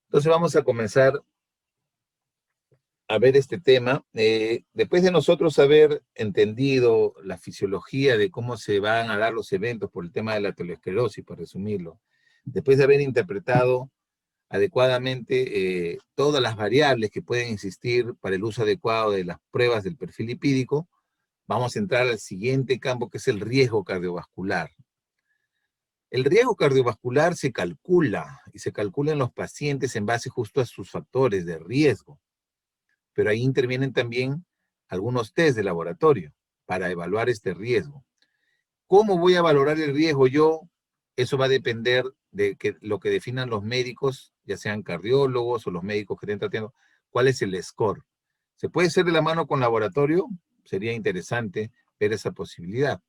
Entonces vamos a comenzar a ver este tema. Después de nosotros haber entendido la fisiología de cómo se van a dar los eventos por el tema de la aterosclerosis, por resumirlo, después de haber interpretado adecuadamente todas las variables que pueden existir para el uso adecuado de las pruebas del perfil lipídico, vamos a entrar al siguiente campo, que es el riesgo cardiovascular. El riesgo cardiovascular se calcula, y se calcula en los pacientes en base justo a sus factores de riesgo, pero ahí intervienen también algunos test de laboratorio para evaluar este riesgo. ¿Cómo voy a valorar el riesgo yo? Eso va a depender de lo que definan los médicos, ya sean cardiólogos o los médicos que estén tratando, cuál es el score. ¿Se puede hacer de la mano con laboratorio? Sería interesante ver esa posibilidad.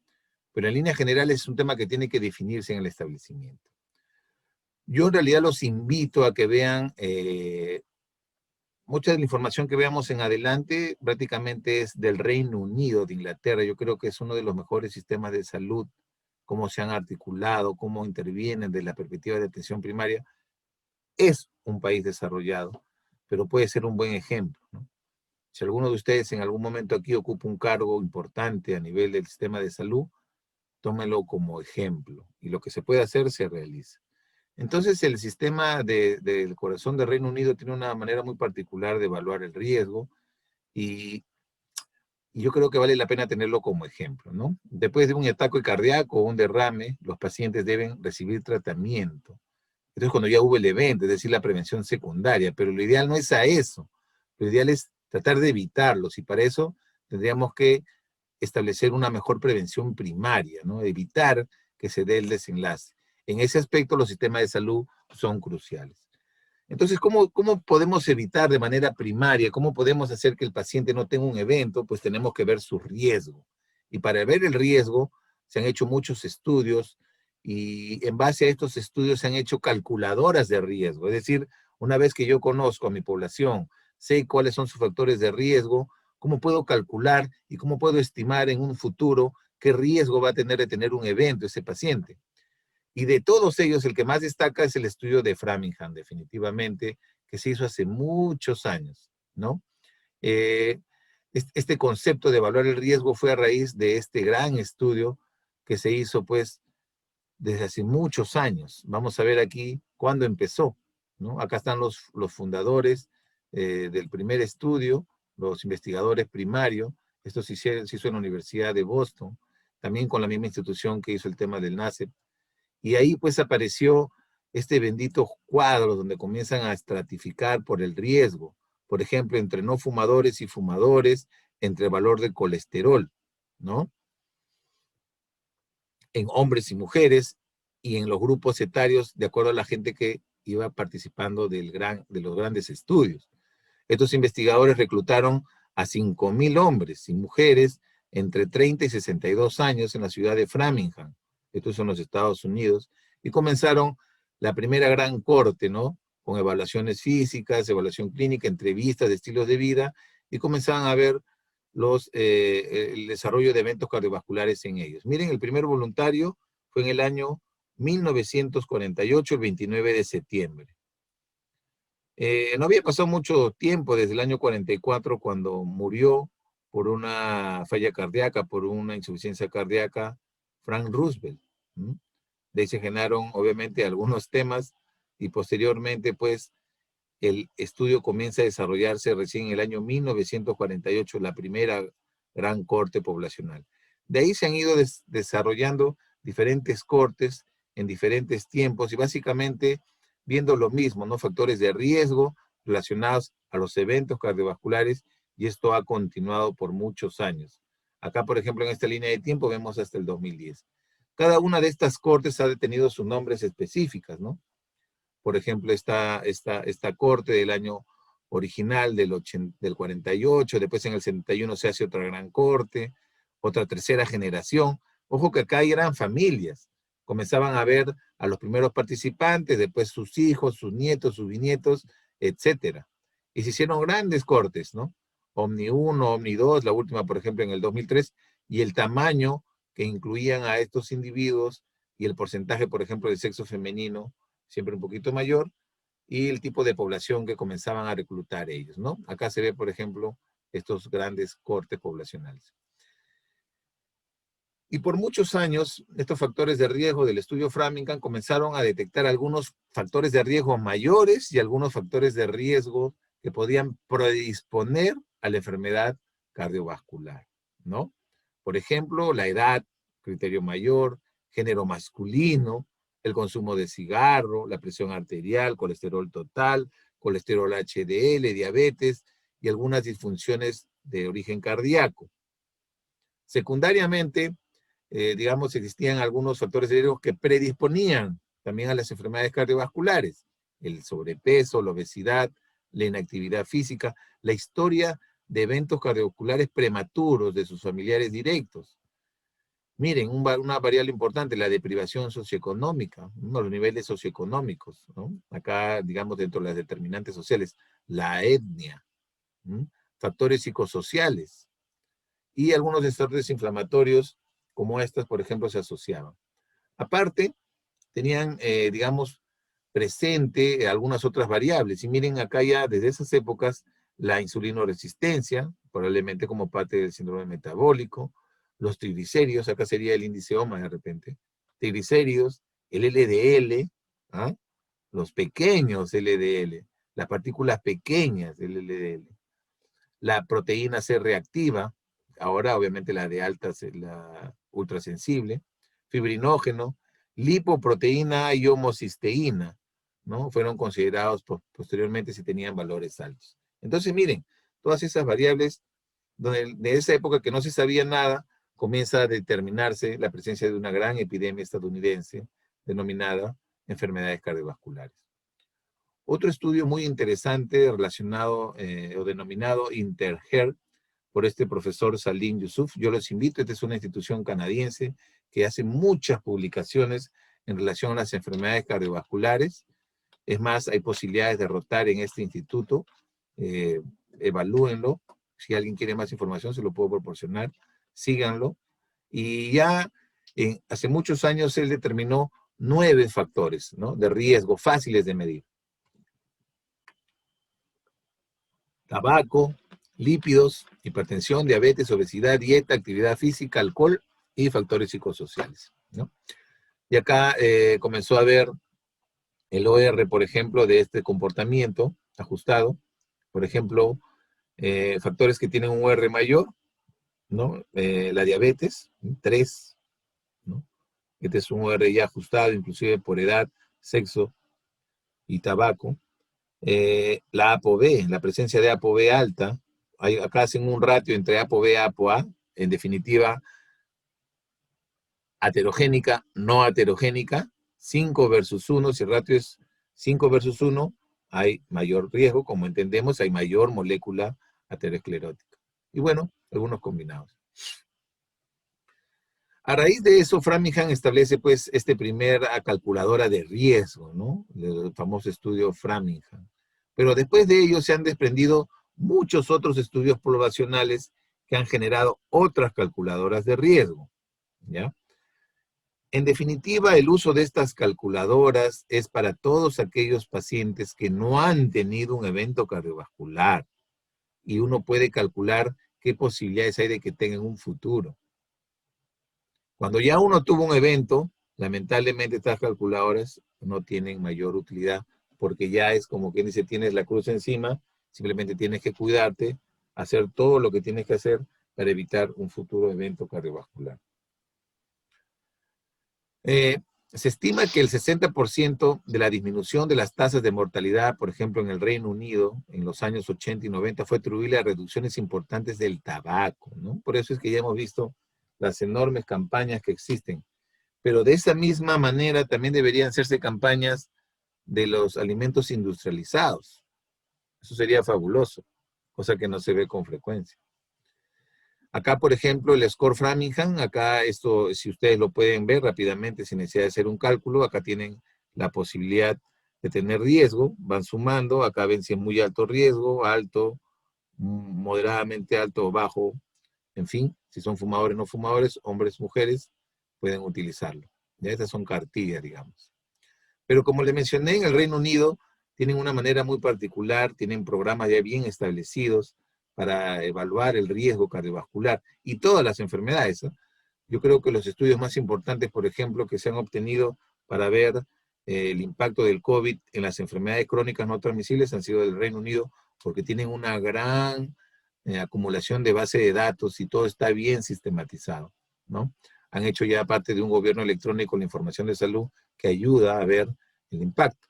Pero en líneas generales es un tema que tiene que definirse en el establecimiento. Yo en realidad los invito a que vean mucha de la información que veamos en adelante prácticamente es del Reino Unido, de Inglaterra. Yo creo que es uno de los mejores sistemas de salud, cómo se han articulado, cómo intervienen desde la perspectiva de atención primaria. Es un país desarrollado, pero puede ser un buen ejemplo, ¿no? Si alguno de ustedes en algún momento aquí ocupa un cargo importante a nivel del sistema de salud, tómelo como ejemplo y lo que se puede hacer se realiza. Entonces, el sistema del corazón del Reino Unido tiene una manera muy particular de evaluar el riesgo y, y yo creo que vale la pena tenerlo como ejemplo, ¿no? Después de un ataque cardíaco o un derrame, los pacientes deben recibir tratamiento. Entonces, cuando ya hubo el evento, es decir, la prevención secundaria, pero lo ideal no es a eso. Lo ideal es tratar de evitarlos y para eso tendríamos que establecer una mejor prevención primaria, ¿no? Evitar que se dé el desenlace. En ese aspecto, los sistemas de salud son cruciales. Entonces, ¿cómo podemos evitar de manera primaria? ¿Cómo podemos hacer que el paciente no tenga un evento? Pues tenemos que ver su riesgo. Y para ver el riesgo, se han hecho muchos estudios y en base a estos estudios se han hecho calculadoras de riesgo. Es decir, una vez que yo conozco a mi población, sé cuáles son sus factores de riesgo, cómo puedo calcular y cómo puedo estimar en un futuro qué riesgo va a tener de tener un evento ese paciente. Y de todos ellos, el que más destaca es el estudio de Framingham, definitivamente, que se hizo hace muchos años, ¿no? Eh, este concepto de evaluar el riesgo fue a raíz de este gran estudio que se hizo, pues, desde hace muchos años. Vamos a ver aquí cuándo empezó, ¿no? Acá están los fundadores del primer estudio, los investigadores primarios. Esto se hizo en la Universidad de Boston, también con la misma institución que hizo el tema del NACEP. Y ahí pues apareció este bendito cuadro donde comienzan a estratificar por el riesgo, por ejemplo, entre no fumadores y fumadores, entre valor de colesterol, ¿no? En hombres y mujeres y en los grupos etarios, de acuerdo a la gente que iba participando de los grandes estudios. Estos investigadores reclutaron a 5.000 hombres y mujeres entre 30 y 62 años en la ciudad de Framingham, estos son los Estados Unidos, y comenzaron la primera gran corte, ¿no? Con evaluaciones físicas, evaluación clínica, entrevistas de estilos de vida, y comenzaban a ver el desarrollo de eventos cardiovasculares en ellos. Miren, el primer voluntario fue en el año 1948, el 29 de septiembre. No había pasado mucho tiempo desde el año 44 cuando murió por una falla cardíaca, por una insuficiencia cardíaca, Frank Roosevelt. ¿Mm? De ahí se generaron obviamente algunos temas y posteriormente pues el estudio comienza a desarrollarse recién en el año 1948, la primera gran corte poblacional. De ahí se han ido desarrollando diferentes cortes en diferentes tiempos y básicamente viendo lo mismo, ¿no? Factores de riesgo relacionados a los eventos cardiovasculares y esto ha continuado por muchos años. Acá, por ejemplo, en esta línea de tiempo vemos hasta el 2010. Cada una de estas cortes ha tenido sus nombres específicas, ¿no? Por ejemplo, esta corte del año original del 48, después en el 71 se hace otra gran corte, otra tercera generación. Ojo que acá eran familias, comenzaban a ver a los primeros participantes, después sus hijos, sus nietos, sus bisnietos, etcétera. Y se hicieron grandes cortes, ¿no? Omni 1, Omni 2, la última, por ejemplo, en el 2003, y el tamaño que incluían a estos individuos y el porcentaje, por ejemplo, de sexo femenino, siempre un poquito mayor, y el tipo de población que comenzaban a reclutar ellos, ¿no? Acá se ve, por ejemplo, estos grandes cortes poblacionales. Y por muchos años, estos factores de riesgo del estudio Framingham comenzaron a detectar algunos factores de riesgo mayores y algunos factores de riesgo que podían predisponer a la enfermedad cardiovascular, ¿no? Por ejemplo, la edad, criterio mayor, género masculino, el consumo de cigarro, la presión arterial, colesterol total, colesterol HDL, diabetes y algunas disfunciones de origen cardíaco. Secundariamente, digamos, existían algunos factores de riesgo que predisponían también a las enfermedades cardiovasculares, el sobrepeso, la obesidad, la inactividad física, la historia de eventos cardiovasculares prematuros de sus familiares directos. Miren, una variable importante, la deprivación socioeconómica, ¿no? Los niveles socioeconómicos, ¿no? Acá, digamos, dentro de las determinantes sociales, la etnia, ¿no? Factores psicosociales y algunos desórdenes inflamatorios como estas, por ejemplo, se asociaban. Aparte, tenían, digamos, presente algunas otras variables. Y miren acá ya desde esas épocas la insulinoresistencia, probablemente como parte del síndrome metabólico, los triglicéridos, acá sería el índice OMA de repente, triglicéridos, el LDL, ¿ah? Los pequeños LDL, las partículas pequeñas del LDL, la proteína C reactiva, ahora obviamente la de alta, la ultrasensible, fibrinógeno, lipoproteína y homocisteína, ¿no? Fueron considerados posteriormente si tenían valores altos. Entonces, miren, todas esas variables, donde de esa época que no se sabía nada, comienza a determinarse la presencia de una gran epidemia estadounidense denominada enfermedades cardiovasculares. Otro estudio muy interesante relacionado o denominado InterHealth por este profesor Salim Yusuf. Yo los invito, esta es una institución canadiense que hace muchas publicaciones en relación a las enfermedades cardiovasculares. Es más, hay posibilidades de rotar en este instituto. Evalúenlo. Si alguien quiere más información, se lo puedo proporcionar. Síganlo. Y ya hace muchos años él determinó 9 factores, ¿no?, de riesgo fáciles de medir. Tabaco, lípidos, hipertensión, diabetes, obesidad, dieta, actividad física, alcohol y factores psicosociales, ¿no? Y acá comenzó a ver el OR, por ejemplo, de este comportamiento ajustado. Por ejemplo, factores que tienen un OR mayor, ¿no? La diabetes, 3, ¿no? Este es un OR ya ajustado, inclusive por edad, sexo y tabaco. La ApoB, la presencia de ApoB alta, acá hacen un ratio entre ApoB y ApoA, en definitiva, aterogénica, no aterogénica, 5 versus 1, si el ratio es 5 versus 1, hay mayor riesgo, como entendemos, hay mayor molécula aterosclerótica. Y bueno, algunos combinados. A raíz de eso, Framingham establece pues este primer calculadora de riesgo, ¿no? El famoso estudio Framingham. Pero después de ello se han desprendido muchos otros estudios poblacionales que han generado otras calculadoras de riesgo, ¿ya? En definitiva, el uso de estas calculadoras es para todos aquellos pacientes que no han tenido un evento cardiovascular y uno puede calcular qué posibilidades hay de que tengan un futuro. Cuando ya uno tuvo un evento, lamentablemente estas calculadoras no tienen mayor utilidad porque ya es como quien dice, tienes la cruz encima, simplemente tienes que cuidarte, hacer todo lo que tienes que hacer para evitar un futuro evento cardiovascular. Se estima que el 60% de la disminución de las tasas de mortalidad, por ejemplo, en el Reino Unido, en los años 80 y 90, fue atribuible a reducciones importantes del tabaco, ¿no? Por eso es que ya hemos visto las enormes campañas que existen. Pero de esa misma manera también deberían hacerse campañas de los alimentos industrializados. Eso sería fabuloso, cosa que no se ve con frecuencia. Acá, por ejemplo, el score Framingham, acá esto, si ustedes lo pueden ver rápidamente, sin necesidad de hacer un cálculo, acá tienen la posibilidad de tener riesgo, van sumando, acá ven si es muy alto riesgo, alto, moderadamente alto o bajo, en fin, si son fumadores o no fumadores, hombres, mujeres, pueden utilizarlo. Ya estas son cartillas, digamos. Pero como le mencioné, en el Reino Unido tienen una manera muy particular, tienen programas ya bien establecidos para evaluar el riesgo cardiovascular y todas las enfermedades, ¿eh? Yo creo que los estudios más importantes, por ejemplo, que se han obtenido para ver el impacto del COVID en las enfermedades crónicas no transmisibles han sido del Reino Unido, porque tienen una gran acumulación de base de datos y todo está bien sistematizado, ¿no? Han hecho ya parte de un gobierno electrónico la información de salud que ayuda a ver el impacto.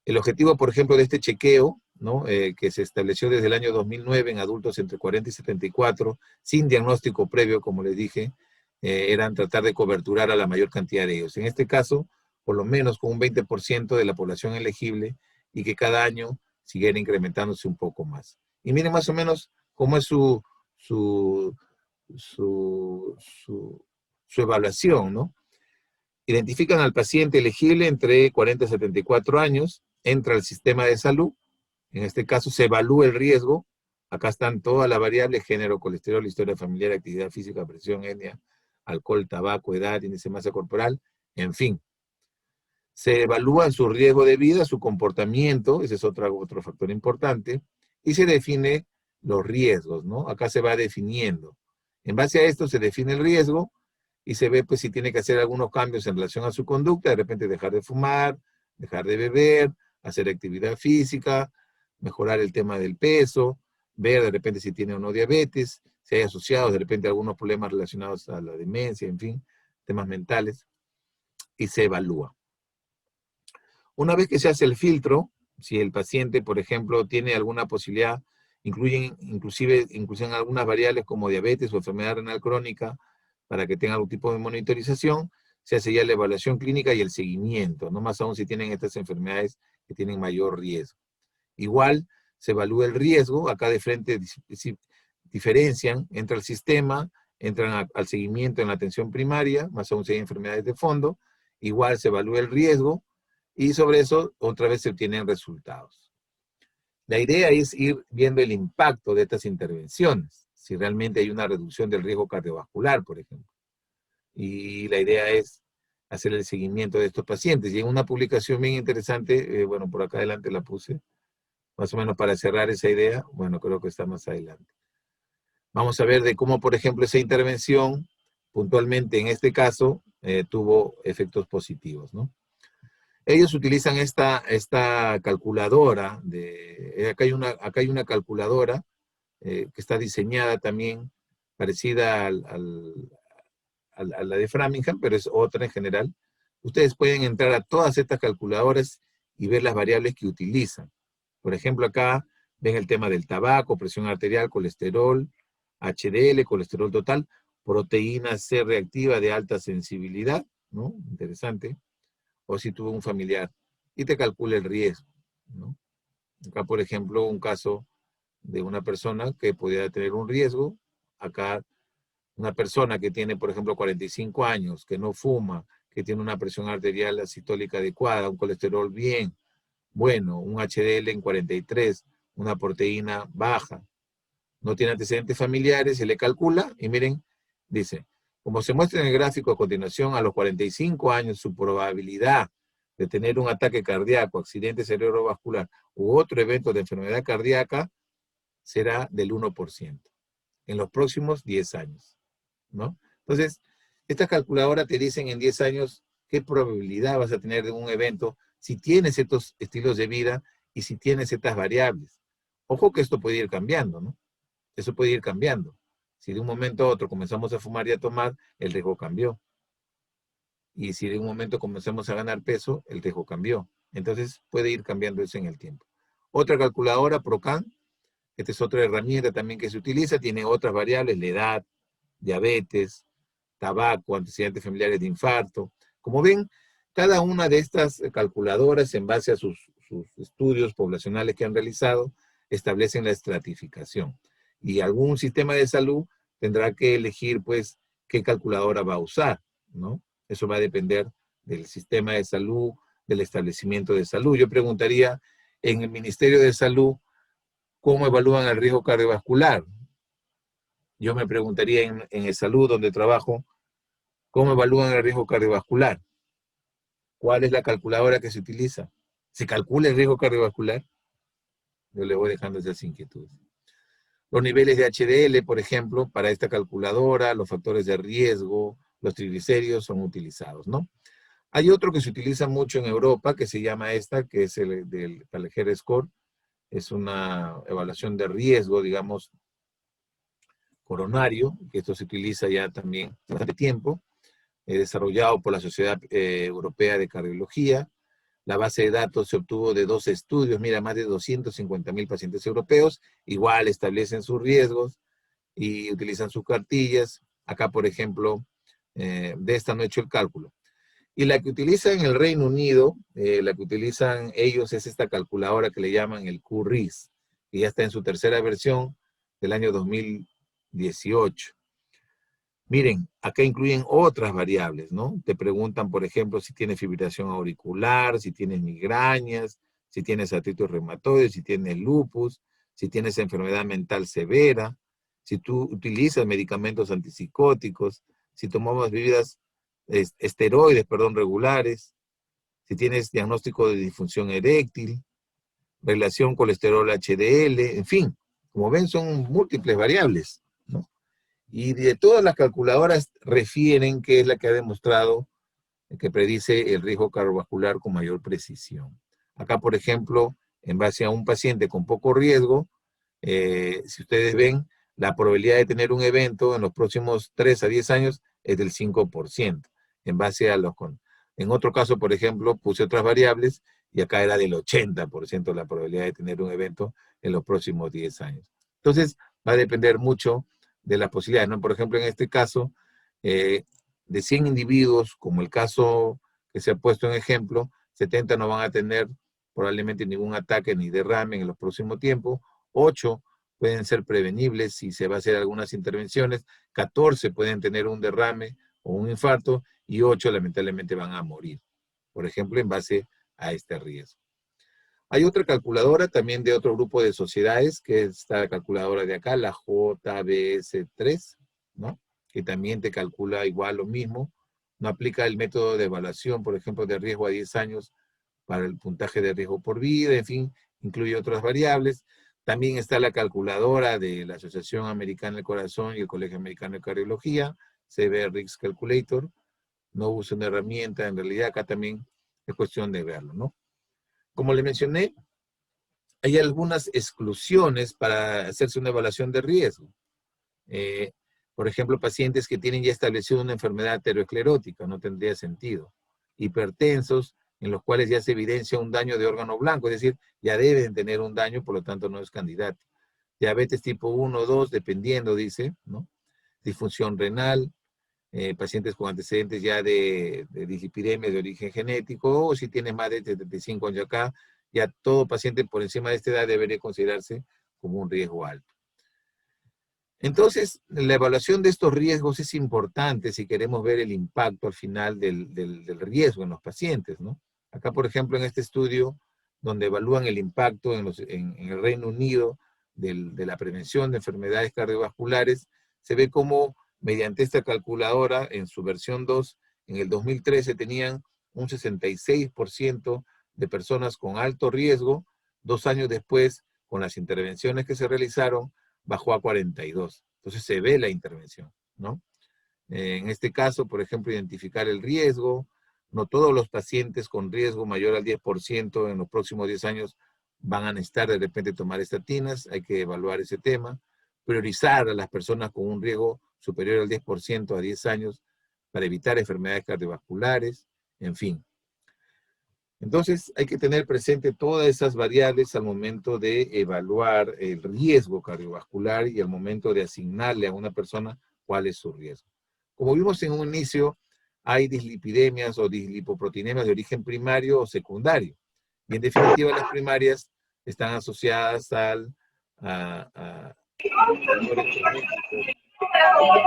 El objetivo, por ejemplo, de este chequeo, ¿no? Que se estableció desde el año 2009 en adultos entre 40 y 74, sin diagnóstico previo, como les dije, eran tratar de coberturar a la mayor cantidad de ellos. En este caso, por lo menos con un 20% de la población elegible y que cada año siguiera incrementándose un poco más. Y miren más o menos cómo es su, su, su, su evaluación, ¿no? Identifican al paciente elegible entre 40 y 74 años, entra al sistema de salud, en este caso se evalúa el riesgo, acá están todas las variables, género, colesterol, historia familiar, actividad física, presión, etnia, alcohol, tabaco, edad, índice de masa corporal, en fin. Se evalúa su riesgo de vida, su comportamiento, ese es otro factor importante, y se define los riesgos, ¿no? Acá se va definiendo. En base a esto se define el riesgo y se ve pues si tiene que hacer algunos cambios en relación a su conducta, de repente dejar de fumar, dejar de beber, hacer actividad física, mejorar el tema del peso, ver de repente si tiene o no diabetes, si hay asociados de repente algunos problemas relacionados a la demencia, en fin, temas mentales, y se evalúa. Una vez que se hace el filtro, si el paciente, por ejemplo, tiene alguna posibilidad, inclusive algunas variables como diabetes o enfermedad renal crónica, para que tenga algún tipo de monitorización, se hace ya la evaluación clínica y el seguimiento, no más aún si tienen estas enfermedades que tienen mayor riesgo. Igual se evalúa el riesgo, acá de frente diferencian, entra al sistema, entran al seguimiento en la atención primaria, más aún si hay enfermedades de fondo, igual se evalúa el riesgo, y sobre eso otra vez se obtienen resultados. La idea es ir viendo el impacto de estas intervenciones, si realmente hay una reducción del riesgo cardiovascular, por ejemplo. Y la idea es hacer el seguimiento de estos pacientes. Y en una publicación bien interesante, bueno, por acá adelante la puse, más o menos para cerrar esa idea, bueno, creo que está más adelante. Vamos a ver de cómo, por ejemplo, esa intervención, puntualmente en este caso, tuvo efectos positivos, ¿no? Ellos utilizan esta calculadora, acá hay una calculadora que está diseñada también, parecida a la de Framingham, pero es otra en general. Ustedes pueden entrar a todas estas calculadoras y ver las variables que utilizan. Por ejemplo, acá ven el tema del tabaco, presión arterial, colesterol, HDL, colesterol total, proteína C reactiva de alta sensibilidad, ¿no? Interesante. O si tuvo un familiar, y te calcula el riesgo, ¿no? Acá, por ejemplo, un caso de una persona que podría tener un riesgo, acá una persona que tiene, por ejemplo, 45 años, que no fuma, que tiene una presión arterial sistólica adecuada, un colesterol bien, bueno, un HDL en 43, una proteína baja, no tiene antecedentes familiares, se le calcula y miren, dice, como se muestra en el gráfico a continuación, a los 45 años su probabilidad de tener un ataque cardíaco, accidente cerebrovascular u otro evento de enfermedad cardíaca será del 1% en los próximos 10 años, ¿no? Entonces, estas calculadoras te dicen en 10 años qué probabilidad vas a tener de un evento si tienes estos estilos de vida y si tienes estas variables. Ojo que esto puede ir cambiando, ¿no? Eso puede ir cambiando. Si de un momento a otro comenzamos a fumar y a tomar, el riesgo cambió. Y si de un momento comenzamos a ganar peso, el riesgo cambió. Entonces puede ir cambiando eso en el tiempo. Otra calculadora, Procan, esta es otra herramienta también que se utiliza, tiene otras variables, la edad, diabetes, tabaco, antecedentes familiares de infarto. Como ven, cada una de estas calculadoras, en base a sus estudios poblacionales que han realizado, establecen la estratificación. Y algún sistema de salud tendrá que elegir, pues, qué calculadora va a usar, ¿no? Eso va a depender del sistema de salud, del establecimiento de salud. Yo preguntaría, en el Ministerio de Salud, ¿cómo evalúan el riesgo cardiovascular? Yo me preguntaría en el salud donde trabajo, ¿cómo evalúan el riesgo cardiovascular? ¿Cuál es la calculadora que se utiliza? ¿Se calcula el riesgo cardiovascular? Yo le voy dejando esas inquietudes. Los niveles de HDL, por ejemplo, para esta calculadora, los factores de riesgo, los triglicéridos son utilizados, ¿no? Hay otro que se utiliza mucho en Europa, que se llama esta, que es el del Gallagher Score. Es una evaluación de riesgo, digamos, coronario, que esto se utiliza ya también hace bastante tiempo, desarrollado por la Sociedad Europea de Cardiología. La base de datos se obtuvo de 2 estudios, mira, más de 250.000 pacientes europeos, igual establecen sus riesgos y utilizan sus cartillas. Acá, por ejemplo, de esta no he hecho el cálculo. Y la que utilizan en el Reino Unido, la que utilizan ellos es esta calculadora que le llaman el QRIS, que ya está en su tercera versión del año 2018. Miren, acá incluyen otras variables, ¿no? Te preguntan, por ejemplo, si tienes fibrilación auricular, si tienes migrañas, si tienes artritis reumatoide, si tienes lupus, si tienes enfermedad mental severa, si tú utilizas medicamentos antipsicóticos, si tomabas bebidas esteroides, perdón, regulares, si tienes diagnóstico de disfunción eréctil, relación colesterol HDL, en fin, como ven, son múltiples variables, ¿no? Y de todas las calculadoras refieren que es la que ha demostrado que predice el riesgo cardiovascular con mayor precisión. Acá, por ejemplo, en base a un paciente con poco riesgo, si ustedes ven, la probabilidad de tener un evento en los próximos 3 a 10 años es del 5%, en base a los... En otro caso, por ejemplo, puse otras variables y acá era del 80% la probabilidad de tener un evento en los próximos 10 años. Entonces, va a depender mucho de las posibilidades, ¿no? Por ejemplo, en este caso, de 100 individuos, como el caso que se ha puesto en ejemplo, 70 no van a tener probablemente ningún ataque ni derrame en los próximos tiempos, 8 pueden ser prevenibles si se va a hacer algunas intervenciones, 14 pueden tener un derrame o un infarto y 8 lamentablemente van a morir, por ejemplo, en base a este riesgo. Hay otra calculadora también de otro grupo de sociedades, que es esta calculadora de acá, la JBS3, ¿no? Que también te calcula igual lo mismo. No aplica el método de evaluación, por ejemplo, de riesgo a 10 años para el puntaje de riesgo por vida, en fin, incluye otras variables. También está la calculadora de la Asociación Americana del Corazón y el Colegio Americano de Cardiología, CB Risk Calculator. No usa una herramienta, en realidad acá también es cuestión de verlo, ¿no? Como le mencioné, hay algunas exclusiones para hacerse una evaluación de riesgo. Eh, por ejemplo, pacientes que tienen ya establecida una enfermedad aterosclerótica, no tendría sentido. Hipertensos, en los cuales ya se evidencia un daño de órgano blanco, es decir, ya deben tener un daño, por lo tanto no es candidato. Diabetes tipo 1 o 2, dependiendo, dice, ¿no? Disfunción renal, pacientes con antecedentes ya de dislipidemia de origen genético, o si tiene más de 75 años acá, ya todo paciente por encima de esta edad debería considerarse como un riesgo alto. Entonces, la evaluación de estos riesgos es importante si queremos ver el impacto al final del riesgo en los pacientes, ¿no? Acá, por ejemplo, en este estudio, donde evalúan el impacto en el Reino Unido de la prevención de enfermedades cardiovasculares, se ve cómo mediante esta calculadora, en su versión 2, en el 2013 tenían un 66% de personas con alto riesgo. 2 años después, con las intervenciones que se realizaron, bajó a 42. Entonces se ve la intervención, ¿no? En este caso, por ejemplo, identificar el riesgo. No todos los pacientes con riesgo mayor al 10% en los próximos 10 años van a necesitar de repente tomar estatinas. Hay que evaluar ese tema. Priorizar a las personas con un riesgo superior al 10% a 10 años para evitar enfermedades cardiovasculares, en fin. Entonces, hay que tener presente todas esas variables al momento de evaluar el riesgo cardiovascular y al momento de asignarle a una persona cuál es su riesgo. Como vimos en un inicio, hay dislipidemias o dislipoproteinemias de origen primario o secundario. Y en definitiva, las primarias están asociadas a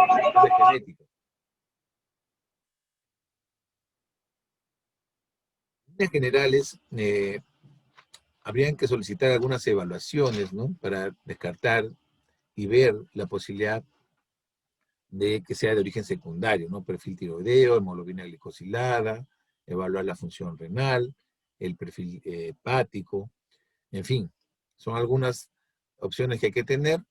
factores genéticos. En líneas generales, habrían que solicitar algunas evaluaciones, ¿no? Para descartar y ver la posibilidad de que sea de origen secundario, ¿no? Perfil tiroideo, hemoglobina glicosilada, evaluar la función renal, el perfil hepático, en fin, son algunas opciones que hay que tener.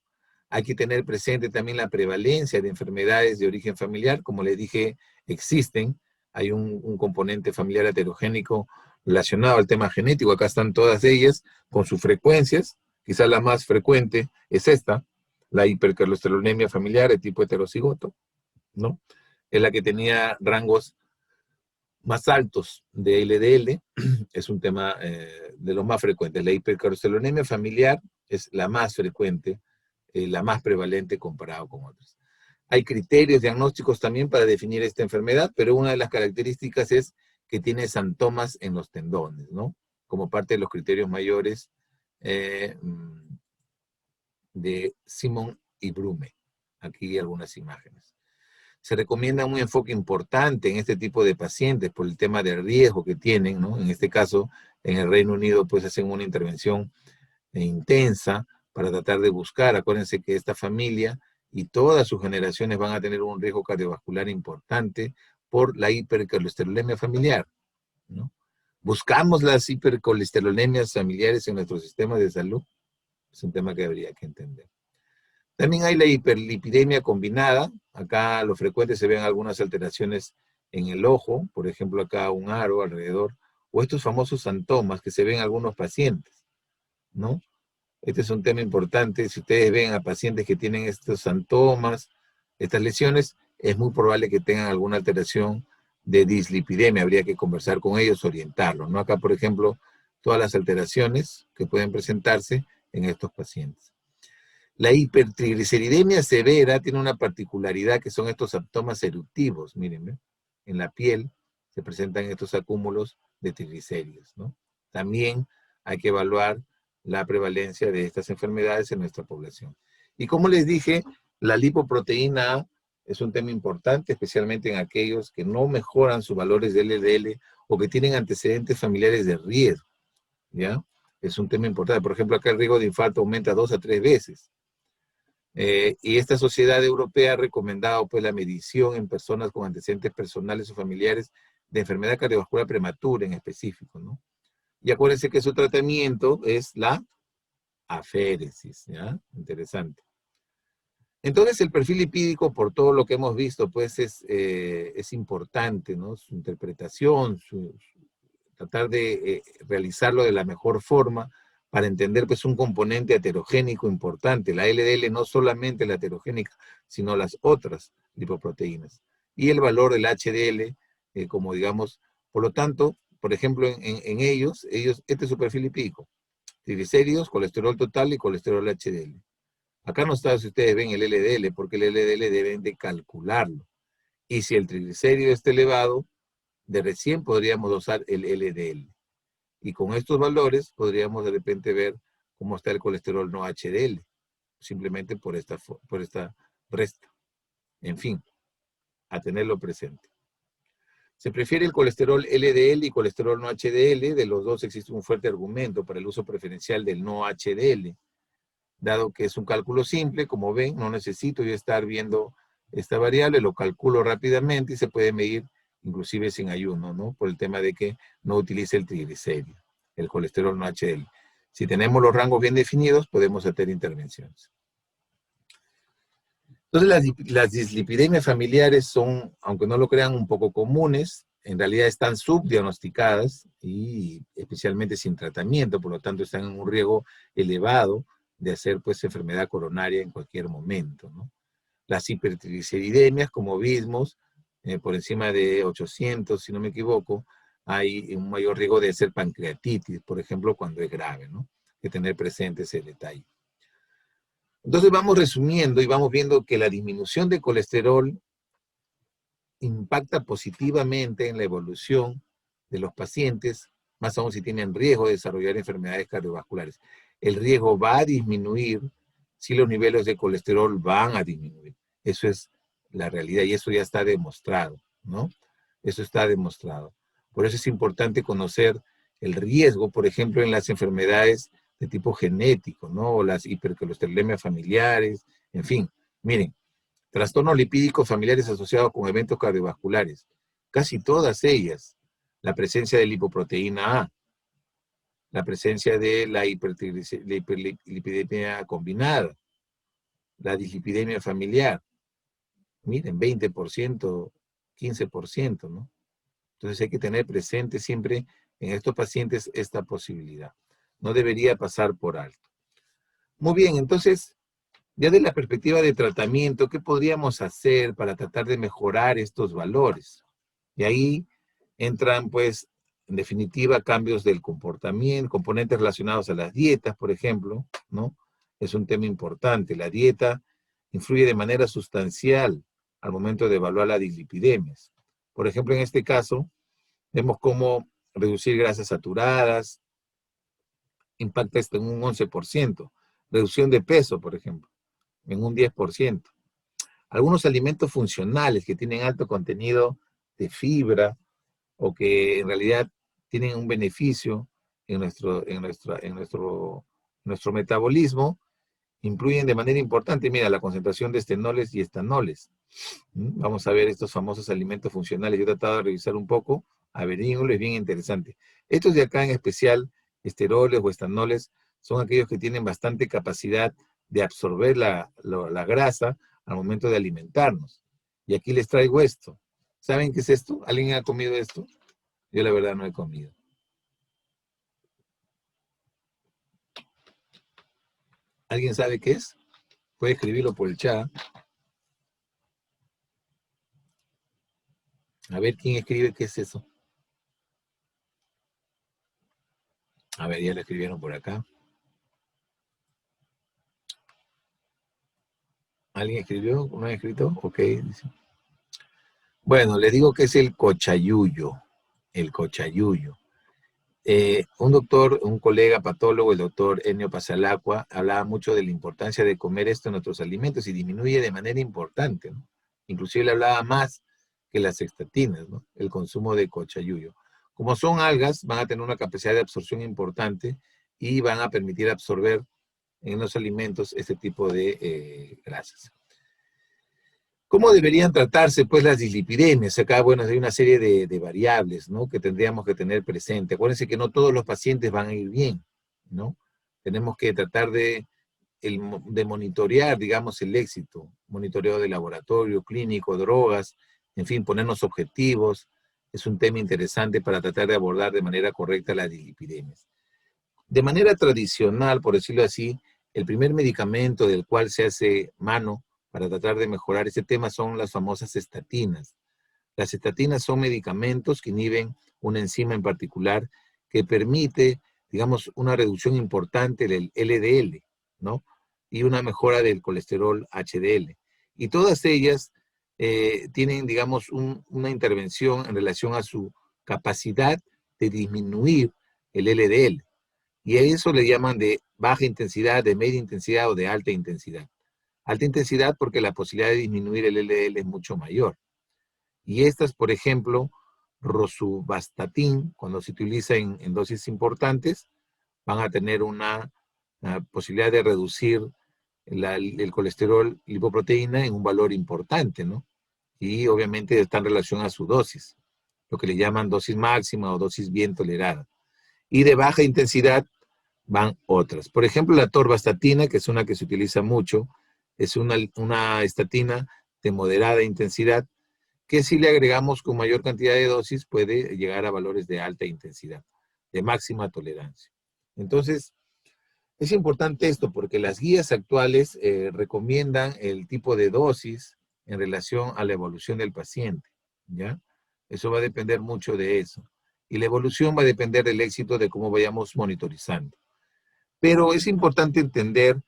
Hay que tener presente también la prevalencia de enfermedades de origen familiar. Como les dije, existen. Hay un componente familiar heterogénico relacionado al tema genético. Acá están todas ellas con sus frecuencias. Quizás la más frecuente es esta, la hipercolesterolemia familiar de tipo heterocigoto, ¿no? Es la que tenía rangos más altos de LDL. Es un tema de los más frecuentes. La hipercolesterolemia familiar es la más frecuente, la más prevalente comparado con otras. Hay criterios diagnósticos también para definir esta enfermedad, pero una de las características es que tiene santomas en los tendones, ¿no? Como parte de los criterios mayores de Simon y Brume. Aquí algunas imágenes. Se recomienda un enfoque importante en este tipo de pacientes por el tema del riesgo que tienen, ¿no? En este caso, en el Reino Unido, pues hacen una intervención intensa para tratar de buscar. Acuérdense que esta familia y todas sus generaciones van a tener un riesgo cardiovascular importante por la hipercolesterolemia familiar, ¿no? ¿Buscamos las hipercolesterolemias familiares en nuestro sistema de salud? Es un tema que habría que entender. También hay la hiperlipidemia combinada. Acá lo frecuente se ven algunas alteraciones en el ojo, por ejemplo acá un aro alrededor, o estos famosos santomas que se ven en algunos pacientes, ¿no? Este es un tema importante. Si ustedes ven a pacientes que tienen estos santomas, estas lesiones, es muy probable que tengan alguna alteración de dislipidemia. Habría que conversar con ellos, orientarlos, ¿no? Acá, por ejemplo, todas las alteraciones que pueden presentarse en estos pacientes. La hipertrigliceridemia severa tiene una particularidad que son estos santomas eruptivos. Miren, ¿ve? En la piel se presentan estos acúmulos de triglicéridos, ¿no? También hay que evaluar la prevalencia de estas enfermedades en nuestra población. Y como les dije, la lipoproteína A es un tema importante, especialmente en aquellos que no mejoran sus valores de LDL o que tienen antecedentes familiares de riesgo, ¿ya? Es un tema importante. Por ejemplo, acá el riesgo de infarto aumenta 2 a 3 veces. Y esta sociedad europea ha recomendado pues, la medición en personas con antecedentes personales o familiares de enfermedad cardiovascular prematura en específico, ¿no? Y acuérdense que su tratamiento es la aféresis, ¿ya? Interesante. Entonces, el perfil lipídico, por todo lo que hemos visto, pues es importante, ¿no? Su interpretación, tratar de realizarlo de la mejor forma para entender, pues, un componente heterogénico importante. La LDL no solamente la heterogénica, sino las otras lipoproteínas. Y el valor del HDL, como digamos, por lo tanto, por ejemplo, en ellos, este es su perfil lipídico. Triglicéridos, colesterol total y colesterol HDL. Acá no está, si ustedes ven el LDL, porque el LDL deben de calcularlo. Y si el triglicérido está elevado, de recién podríamos usar el LDL. Y con estos valores podríamos de repente ver cómo está el colesterol no HDL, simplemente por esta resta. En fin, a tenerlo presente. Se prefiere el colesterol LDL y colesterol no HDL. De los dos existe un fuerte argumento para el uso preferencial del no HDL. Dado que es un cálculo simple, como ven, no necesito yo estar viendo esta variable, lo calculo rápidamente y se puede medir inclusive sin ayuno, ¿no? Por el tema de que no utilice el triglicérido, el colesterol no HDL. Si tenemos los rangos bien definidos, podemos hacer intervenciones. Entonces, las dislipidemias familiares son, aunque no lo crean, un poco comunes. En realidad están subdiagnosticadas y especialmente sin tratamiento, por lo tanto están en un riesgo elevado de hacer pues enfermedad coronaria en cualquier momento, ¿no? Las hipertrigliceridemias, como vimos, por encima de 800, si no me equivoco, hay un mayor riesgo de hacer pancreatitis, por ejemplo, cuando es grave, ¿no? Hay que tener presente ese detalle. Entonces vamos resumiendo y vamos viendo que la disminución de colesterol impacta positivamente en la evolución de los pacientes, más aún si tienen riesgo de desarrollar enfermedades cardiovasculares. El riesgo va a disminuir si los niveles de colesterol van a disminuir. Eso es la realidad y eso ya está demostrado, ¿no? Eso está demostrado. Por eso es importante conocer el riesgo, por ejemplo, en las enfermedades de tipo genético, ¿no? O las hipercolesterolemias familiares, en fin. Miren, trastornos lipídicos familiares asociados con eventos cardiovasculares. Casi todas ellas, la presencia de lipoproteína A. la presencia de la hiperlipidemia combinada, la dislipidemia familiar. Miren, 20%, 15%, ¿no? Entonces hay que tener presente siempre en estos pacientes esta posibilidad. No debería pasar por alto. Muy bien, entonces, ya de la perspectiva de tratamiento, ¿qué podríamos hacer para tratar de mejorar estos valores? Y ahí entran, pues, en definitiva, cambios del comportamiento, componentes relacionados a las dietas, por ejemplo, ¿no? Es un tema importante. La dieta influye de manera sustancial al momento de evaluar las dislipidemias. Por ejemplo, en este caso, vemos cómo reducir grasas saturadas impacta esto en un 11%. Reducción de peso, por ejemplo, en un 10%. Algunos alimentos funcionales que tienen alto contenido de fibra o que en realidad tienen un beneficio en nuestro metabolismo, influyen de manera importante. Mira, la concentración de estenoles y estanoles. Vamos a ver estos famosos alimentos funcionales. Yo he tratado de revisar un poco, averiguarlo, es bien interesante. Estos de acá en especial, esteroles o estanoles, son aquellos que tienen bastante capacidad de absorber la grasa al momento de alimentarnos. Y aquí les traigo esto. ¿Saben qué es esto? ¿Alguien ha comido esto? Yo la verdad no he comido. ¿Alguien sabe qué es? Puede escribirlo por el chat. A ver quién escribe qué es eso. A ver, ya lo escribieron por acá. ¿Alguien escribió? ¿No ha escrito? Ok. Bueno, les digo que es el cochayuyo. El cochayuyo. Un doctor, un colega patólogo, el doctor Ennio Pasalacqua, hablaba mucho de la importancia de comer esto en nuestros alimentos y disminuye de manera importante, ¿no? Inclusive le hablaba más que las estatinas, ¿no? El consumo de cochayuyo. Como son algas, van a tener una capacidad de absorción importante y van a permitir absorber en los alimentos este tipo de grasas. ¿Cómo deberían tratarse, pues, las dislipidemias? Acá, bueno, hay una serie de variables, ¿no?, que tendríamos que tener presente. Acuérdense que no todos los pacientes van a ir bien, ¿no? Tenemos que tratar de monitorear, digamos, el éxito. Monitoreo de laboratorio, clínico, drogas, en fin, ponernos objetivos. Es un tema interesante para tratar de abordar de manera correcta las dislipidemias. De manera tradicional, por decirlo así, el primer medicamento del cual se hace mano para tratar de mejorar este tema son las famosas estatinas. Las estatinas son medicamentos que inhiben una enzima en particular que permite, digamos, una reducción importante del LDL, ¿no? Y una mejora del colesterol HDL. Y todas ellas tienen, digamos, una intervención en relación a su capacidad de disminuir el LDL. Y a eso le llaman de baja intensidad, de media intensidad o de alta intensidad. Alta intensidad porque la posibilidad de disminuir el LDL es mucho mayor. Y estas, por ejemplo, rosuvastatin, cuando se utiliza en dosis importantes, van a tener una posibilidad de reducir el colesterol lipoproteína en un valor importante, ¿no? Y obviamente está en relación a su dosis, lo que le llaman dosis máxima o dosis bien tolerada. Y de baja intensidad van otras. Por ejemplo, la torvastatina, que es una que se utiliza mucho, es una estatina de moderada intensidad, que si le agregamos con mayor cantidad de dosis puede llegar a valores de alta intensidad, de máxima tolerancia. Entonces, es importante esto porque las guías actuales recomiendan el tipo de dosis en relación a la evolución del paciente, ¿ya? Eso va a depender mucho de eso. Y la evolución va a depender del éxito de cómo vayamos monitorizando. Pero es importante entender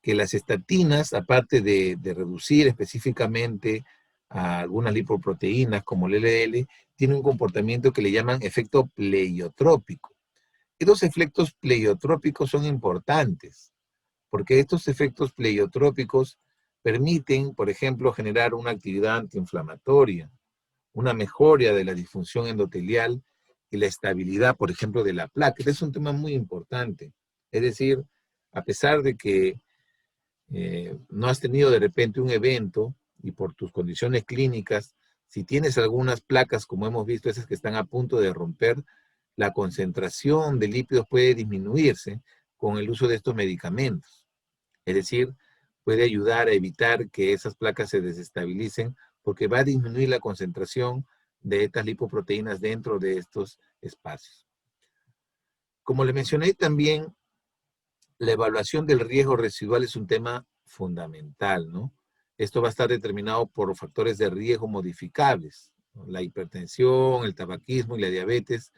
que las estatinas, aparte de reducir específicamente a algunas lipoproteínas como el LDL, tienen un comportamiento que le llaman efecto pleiotrópico. Estos efectos pleiotrópicos son importantes, porque estos efectos pleiotrópicos permiten, por ejemplo, generar una actividad antiinflamatoria, una mejora de la disfunción endotelial y la estabilidad, por ejemplo, de la placa. Este es un tema muy importante. Es decir, a pesar de que no has tenido de repente un evento y por tus condiciones clínicas, si tienes algunas placas, como hemos visto, esas que están a punto de romper, la concentración de lípidos puede disminuirse con el uso de estos medicamentos. Es decir, puede ayudar a evitar que esas placas se desestabilicen porque va a disminuir la concentración de estas lipoproteínas dentro de estos espacios. Como le mencioné también, la evaluación del riesgo residual es un tema fundamental, ¿no? Esto va a estar determinado por factores de riesgo modificables, ¿no? La hipertensión, el tabaquismo y la diabetes.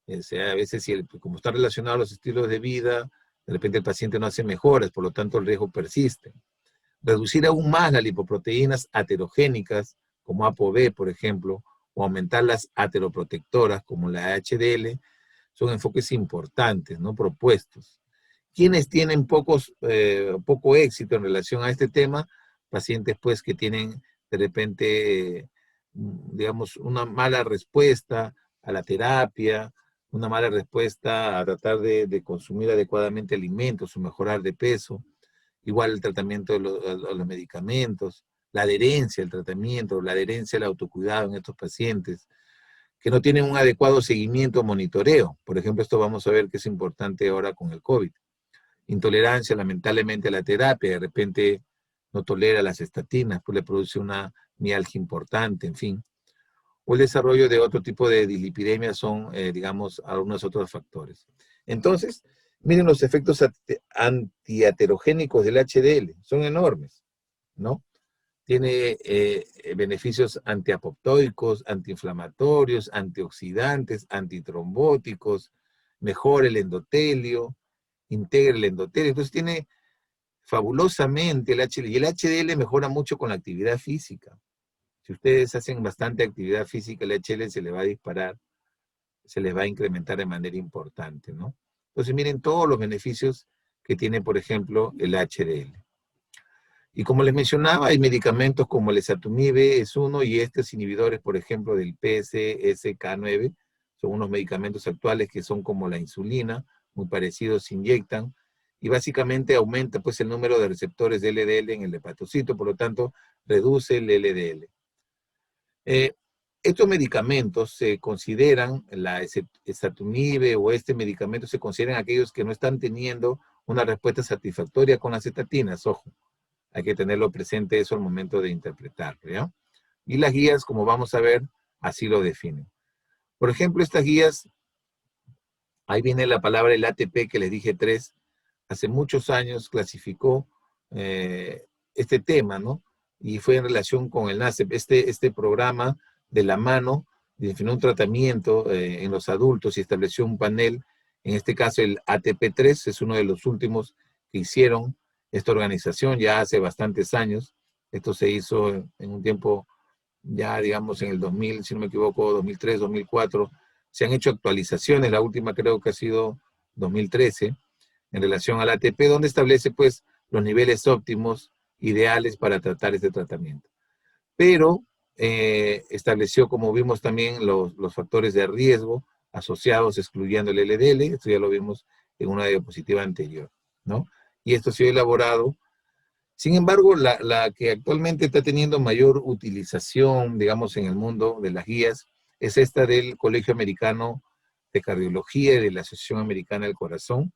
A veces, como está relacionado a los estilos de vida, de repente el paciente no hace mejoras, por lo tanto el riesgo persiste. Reducir aún más las lipoproteínas aterogénicas, como ApoB, por ejemplo, o aumentar las ateroprotectoras, como la HDL, son enfoques importantes, ¿no? Propuestos. ¿Quiénes tienen poco éxito en relación a este tema? Pacientes, pues, que tienen de repente, digamos, una mala respuesta a la terapia, una mala respuesta a tratar de consumir adecuadamente alimentos o mejorar de peso. Igual el tratamiento de los medicamentos, la adherencia al tratamiento, la adherencia al autocuidado en estos pacientes, que no tienen un adecuado seguimiento o monitoreo. Por ejemplo, esto vamos a ver que es importante ahora con el COVID. Intolerancia, lamentablemente, a la terapia, de repente no tolera las estatinas, pues le produce una mialgia importante, en fin. O el desarrollo de otro tipo de dislipidemia son, digamos, algunos otros factores. Entonces, miren los efectos antiaterogénicos del HDL, son enormes, ¿no? Tiene beneficios antiapoptóicos, antiinflamatorios, antioxidantes, antitrombóticos, mejora el endotelio, integra el endotelio. Entonces tiene fabulosamente el HDL. Y el HDL mejora mucho con la actividad física. Si ustedes hacen bastante actividad física, el HDL se le va a disparar, se les va a incrementar de manera importante, ¿no? Entonces miren todos los beneficios que tiene, por ejemplo, el HDL. Y como les mencionaba, hay medicamentos como el esatumib es uno y estos inhibidores, por ejemplo, del PCSK9, son unos medicamentos actuales que son como la insulina, muy parecidos, se inyectan, y básicamente aumenta pues el número de receptores de LDL en el hepatocito, por lo tanto, reduce el LDL. Estos medicamentos se consideran, la esatumib o este medicamento se consideran aquellos que no están teniendo una respuesta satisfactoria con las estatinas, ojo. Hay que tenerlo presente eso al momento de interpretarlo, ¿ya? Y las guías, como vamos a ver, así lo definen. Por ejemplo, estas guías, ahí viene la palabra el ATP que les dije 3, hace muchos años clasificó este tema, ¿no? Y fue en relación con el NACEP, este programa de la mano definió un tratamiento en los adultos y estableció un panel, en este caso el ATP3, es uno de los últimos que hicieron esta organización ya hace bastantes años. Esto se hizo en un tiempo ya, digamos, en el 2000, si no me equivoco, 2003, 2004. Se han hecho actualizaciones, la última creo que ha sido 2013, en relación al ATP, donde establece pues los niveles óptimos ideales para tratar este tratamiento. Pero estableció, como vimos también, los factores de riesgo asociados, excluyendo el LDL, esto ya lo vimos en una diapositiva anterior, ¿no? Y esto se ha elaborado. Sin embargo, la que actualmente está teniendo mayor utilización, digamos, en el mundo de las guías, es esta del Colegio Americano de Cardiología y de la Asociación Americana del Corazón,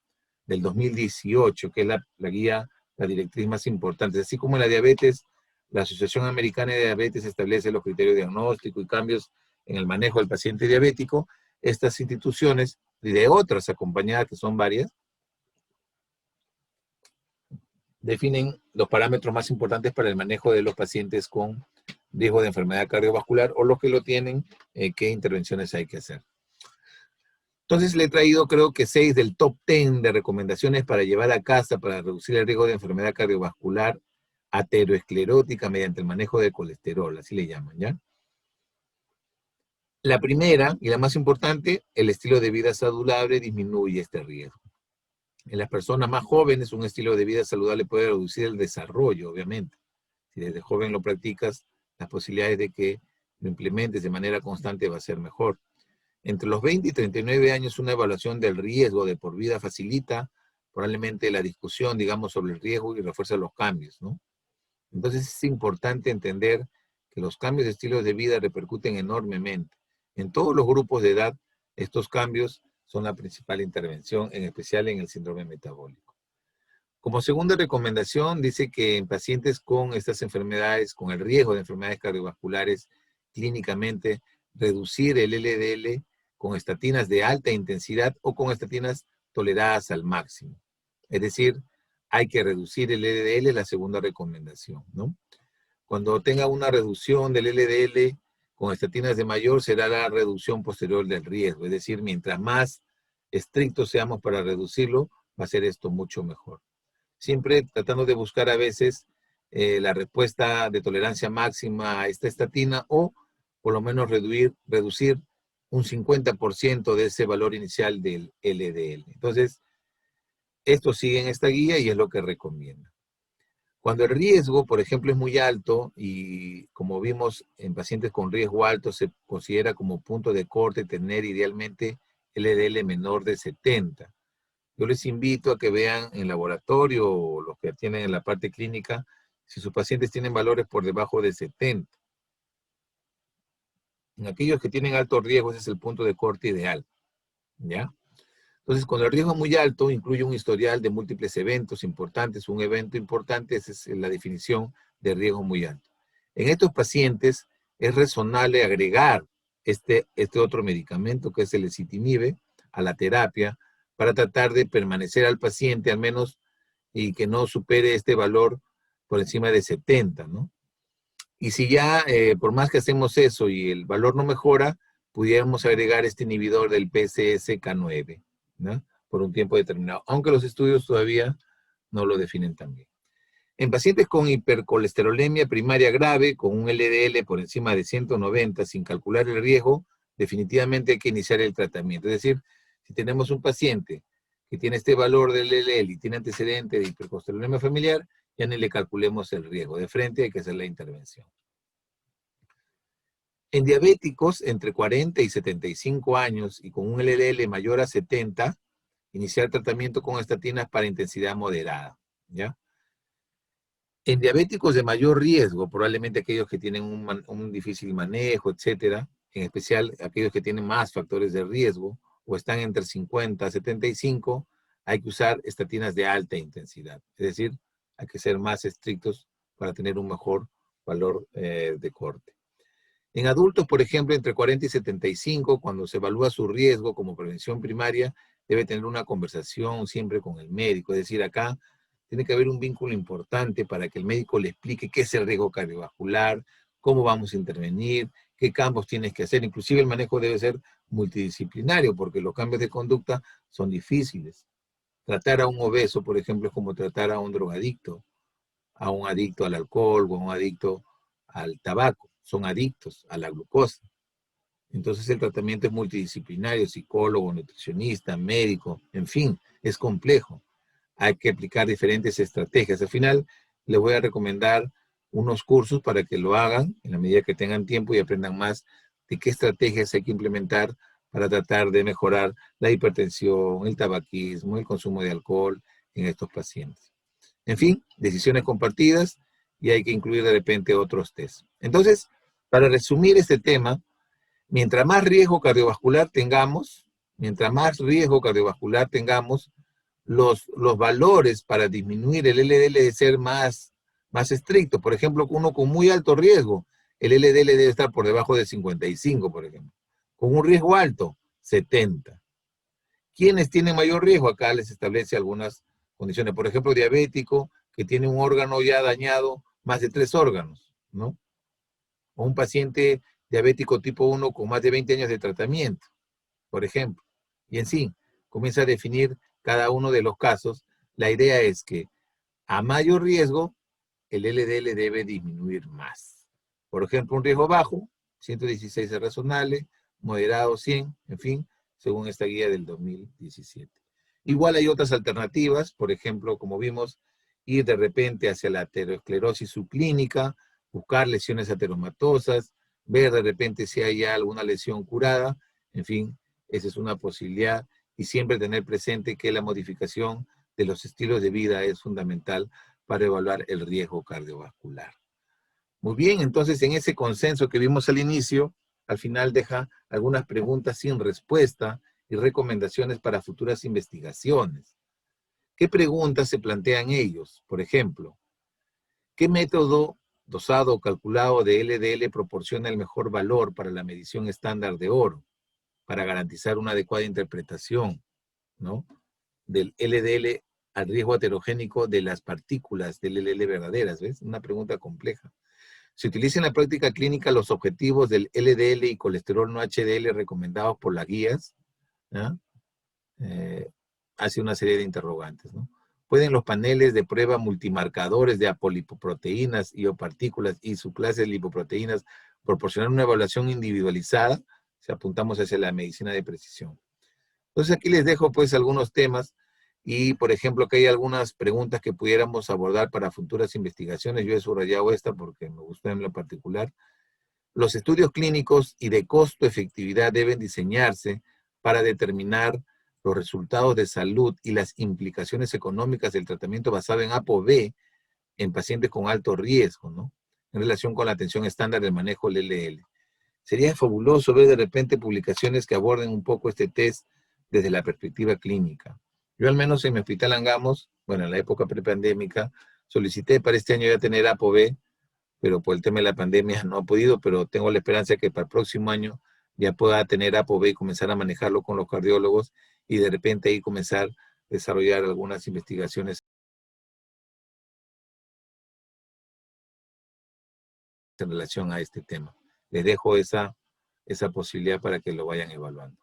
del 2018, que es la guía, la directriz más importante. Así como en la diabetes, la Asociación Americana de Diabetes establece los criterios de diagnóstico y cambios en el manejo del paciente diabético, estas instituciones, y de otras acompañadas, que son varias, definen los parámetros más importantes para el manejo de los pacientes con riesgo de enfermedad cardiovascular o los que lo tienen, qué intervenciones hay que hacer. Entonces le he traído creo que 6 del top 10 de recomendaciones para llevar a casa para reducir el riesgo de enfermedad cardiovascular ateroesclerótica mediante el manejo de colesterol, así le llaman, ¿ya? La primera y la más importante, el estilo de vida saludable disminuye este riesgo. En las personas más jóvenes, un estilo de vida saludable puede reducir el desarrollo, obviamente. Si desde joven lo practicas, las posibilidades de que lo implementes de manera constante va a ser mejor. Entre los 20 y 39 años, una evaluación del riesgo de por vida facilita probablemente la discusión, digamos, sobre el riesgo y refuerza los cambios, ¿no? Entonces es importante entender que los cambios de estilos de vida repercuten enormemente en todos los grupos de edad, Estos cambios son la principal intervención, en especial en el síndrome metabólico. Como segunda recomendación, dice que en pacientes con estas enfermedades, con el riesgo de enfermedades cardiovasculares, clínicamente, reducir el LDL con estatinas de alta intensidad o con estatinas toleradas al máximo. Es decir, hay que reducir el LDL, la segunda recomendación, ¿no? Cuando tenga una reducción del LDL con estatinas de mayor, será la reducción posterior del riesgo. Es decir, mientras más estrictos seamos para reducirlo, va a ser esto mucho mejor. Siempre tratando de buscar a veces la respuesta de tolerancia máxima a esta estatina o por lo menos reducir un 50% de ese valor inicial del LDL. Entonces, esto sigue en esta guía y es lo que recomienda. Cuando el riesgo, por ejemplo, es muy alto y como vimos en pacientes con riesgo alto se considera como punto de corte tener idealmente LDL menor de 70. Yo les invito a que vean en laboratorio o los que tienen en la parte clínica si sus pacientes tienen valores por debajo de 70. En aquellos que tienen alto riesgo ese es el punto de corte ideal, ¿ya? Entonces, cuando el riesgo es muy alto, incluye un historial de múltiples eventos importantes. Un evento importante, esa es la definición de riesgo muy alto. En estos pacientes es razonable agregar este otro medicamento, que es el ezetimibe, a la terapia, para tratar de permanecer al paciente al menos y que no supere este valor por encima de 70, ¿no? Y si ya, por más que hacemos eso y el valor no mejora, pudiéramos agregar este inhibidor del PCSK9, ¿no? Por un tiempo determinado, aunque los estudios todavía no lo definen tan bien. En pacientes con hipercolesterolemia primaria grave, con un LDL por encima de 190, sin calcular el riesgo, definitivamente hay que iniciar el tratamiento. Es decir, si tenemos un paciente que tiene este valor del LDL y tiene antecedente de hipercolesterolemia familiar, ya ni le calculemos el riesgo. De frente hay que hacer la intervención. En diabéticos entre 40 y 75 años y con un LDL mayor a 70, iniciar tratamiento con estatinas para intensidad moderada, ¿ya? En diabéticos de mayor riesgo, probablemente aquellos que tienen un difícil manejo, etcétera, en especial aquellos que tienen más factores de riesgo o están entre 50 y 75, hay que usar estatinas de alta intensidad. Es decir, hay que ser más estrictos para tener un mejor valor de corte. En adultos, por ejemplo, entre 40 y 75, cuando se evalúa su riesgo como prevención primaria, debe tener una conversación siempre con el médico. Es decir, acá tiene que haber un vínculo importante para que el médico le explique qué es el riesgo cardiovascular, cómo vamos a intervenir, qué cambios tienes que hacer. Inclusive el manejo debe ser multidisciplinario porque los cambios de conducta son difíciles. Tratar a un obeso, por ejemplo, es como tratar a un drogadicto, a un adicto al alcohol o a un adicto al tabaco. Son adictos a la glucosa. Entonces el tratamiento es multidisciplinario, psicólogo, nutricionista, médico, en fin, es complejo. Hay que aplicar diferentes estrategias. Al final les voy a recomendar unos cursos para que lo hagan en la medida que tengan tiempo y aprendan más de qué estrategias hay que implementar para tratar de mejorar la hipertensión, el tabaquismo, el consumo de alcohol en estos pacientes. En fin, decisiones compartidas y hay que incluir de repente otros test. Entonces, para resumir este tema, mientras más riesgo cardiovascular tengamos, los valores para disminuir el LDL deben ser más estrictos. Por ejemplo, uno con muy alto riesgo, el LDL debe estar por debajo de 55, por ejemplo. Con un riesgo alto, 70. ¿Quiénes tienen mayor riesgo? Acá les establece algunas condiciones. Por ejemplo, diabético, que tiene un órgano ya dañado, más de 3 órganos, ¿no? O un paciente diabético tipo 1 con más de 20 años de tratamiento, por ejemplo. Y en sí, comienza a definir cada uno de los casos. La idea es que a mayor riesgo, el LDL debe disminuir más. Por ejemplo, un riesgo bajo, 116 es razonable, moderado 100, en fin, según esta guía del 2017. Igual hay otras alternativas, por ejemplo, como vimos, ir de repente hacia la aterosclerosis subclínica, buscar lesiones ateromatosas, ver de repente si hay ya alguna lesión curada, en fin, esa es una posibilidad y siempre tener presente que la modificación de los estilos de vida es fundamental para evaluar el riesgo cardiovascular. Muy bien, entonces en ese consenso que vimos al inicio, al final deja algunas preguntas sin respuesta y recomendaciones para futuras investigaciones. ¿Qué preguntas se plantean ellos? Por ejemplo, ¿qué método dosado o calculado de LDL proporciona el mejor valor para la medición estándar de oro, para garantizar una adecuada interpretación, ¿no?, del LDL al riesgo heterogénico de las partículas del LDL verdaderas? ¿Ves? Una pregunta compleja. Se utiliza en la práctica clínica los objetivos del LDL y colesterol no HDL recomendados por las guías, ¿ya? Hace una serie de interrogantes, ¿no? ¿Pueden los paneles de prueba multimarcadores de apolipoproteínas y o partículas y su clase de lipoproteínas proporcionar una evaluación individualizada? Si apuntamos hacia la medicina de precisión. Entonces aquí les dejo pues algunos temas y por ejemplo que hay algunas preguntas que pudiéramos abordar para futuras investigaciones. Yo he subrayado esta porque me gustó en lo particular. Los estudios clínicos y de costo-efectividad deben diseñarse para determinar los resultados de salud y las implicaciones económicas del tratamiento basado en ApoB en pacientes con alto riesgo, ¿no?, en relación con la atención estándar del manejo del LL. Sería fabuloso ver de repente publicaciones que aborden un poco este test desde la perspectiva clínica. Yo al menos en mi hospital Angamos, bueno, en la época prepandémica, solicité para este año ya tener ApoB, pero por el tema de la pandemia no ha podido, pero tengo la esperanza de que para el próximo año ya pueda tener ApoB y comenzar a manejarlo con los cardiólogos y de repente ahí comenzar a desarrollar algunas investigaciones en relación a este tema. Les dejo esa posibilidad para que lo vayan evaluando.